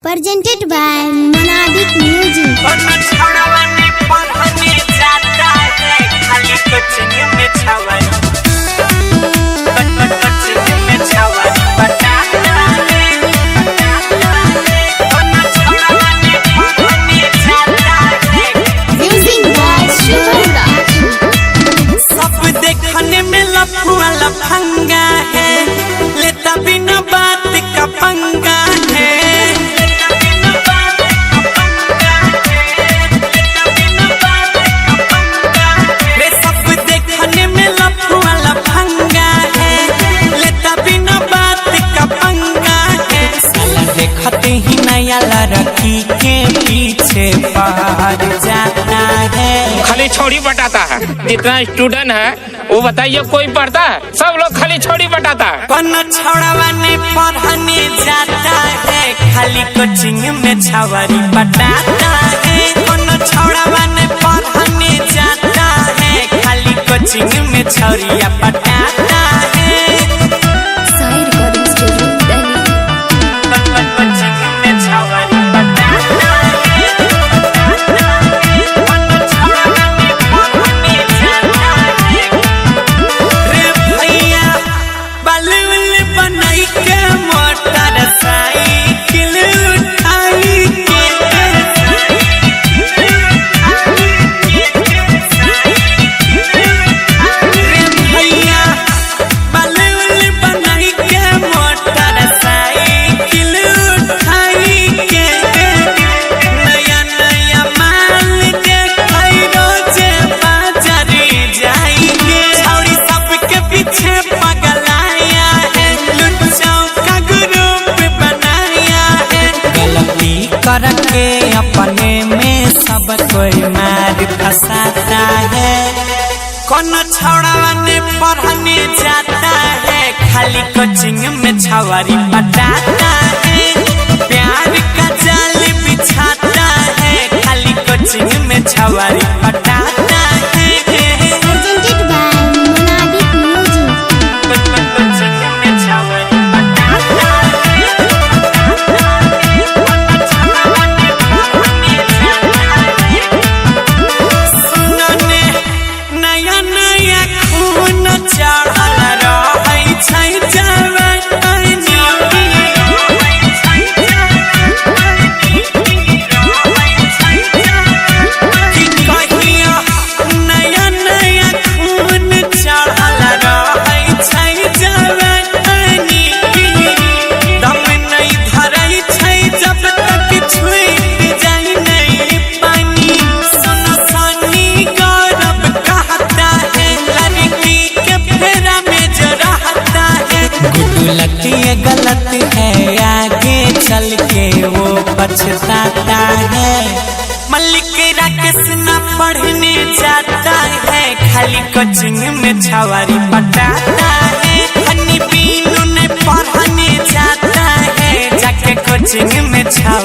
presented by Monadik Music. Music by Shubhra. सब देखने में लफुआ लफंगा है, लेता बिना बात का पंगा है। वे सब देखने में लफुआ लफंगा है, लेता बिना बात का पंगा है। साला देखते ही नया लड़की के पीछे पार जाता है। खाली छोड़ी बटाता है। जितना स्टूडेंट है वो बताइए कोई पढ़ता है? सब लोग खाली छोड़ी बटाता है। कोनो छोड़वा ने पढ़ने जाता है, खाली कोचिंग में छावरी बटाता है। कोनो छोड़वा ने पढ़ने जाता है, खाली कोचिंग में छौरिया बटाता है। Sai Recording Studio, Delhi. Coaching में छावरी बटाता है। कोनो छोड़वा ने पढ़ने जाता है। रे भैया बलुल बनाई के मोटर साइकिल उठाई के। रे भैया बलुल बनाई के मोटर साइकिल उठाई के। नया नया माल के रोजे बाजारे जाएंगे। छौरी सबके पीछे पगलाया है, लुच्चों का ग्रुप बनाया है। गलती करके अपने में सब कोई मार फंसाता है। कोनो छौड़वा ने पढ़ने जाता है, खाली कोचिंग में छवारी बटाता है। प्यार का जाल बिछाता है, खाली कोचिंग में छवारी बटाता है। Presented by Monadik Music. Coaching में छवारी बटाता है। कोनो छौड़वा ने पढ़ने जाता है। सुनो ने नया नया खून चढ़ल रहै छै जवानी। कि कहियो नया नया खून चढ़ल रहै छै जवानी। दम नहीं धरै छै जब तक छुइट जाइ नहीं पानी। सुनो सनी गौरव कहता है, लड़की के फेरा में जो रहता है। गुड्डू लगती है गलत है, आगे चल के वो पछताता है। मल्लिक राकेश न पढ़ने जाता है, खाली कोचिंग में छवारी बटाता है। हनी बीनू ने पढ़ने जाता है, जाके कोचिंग में छवारी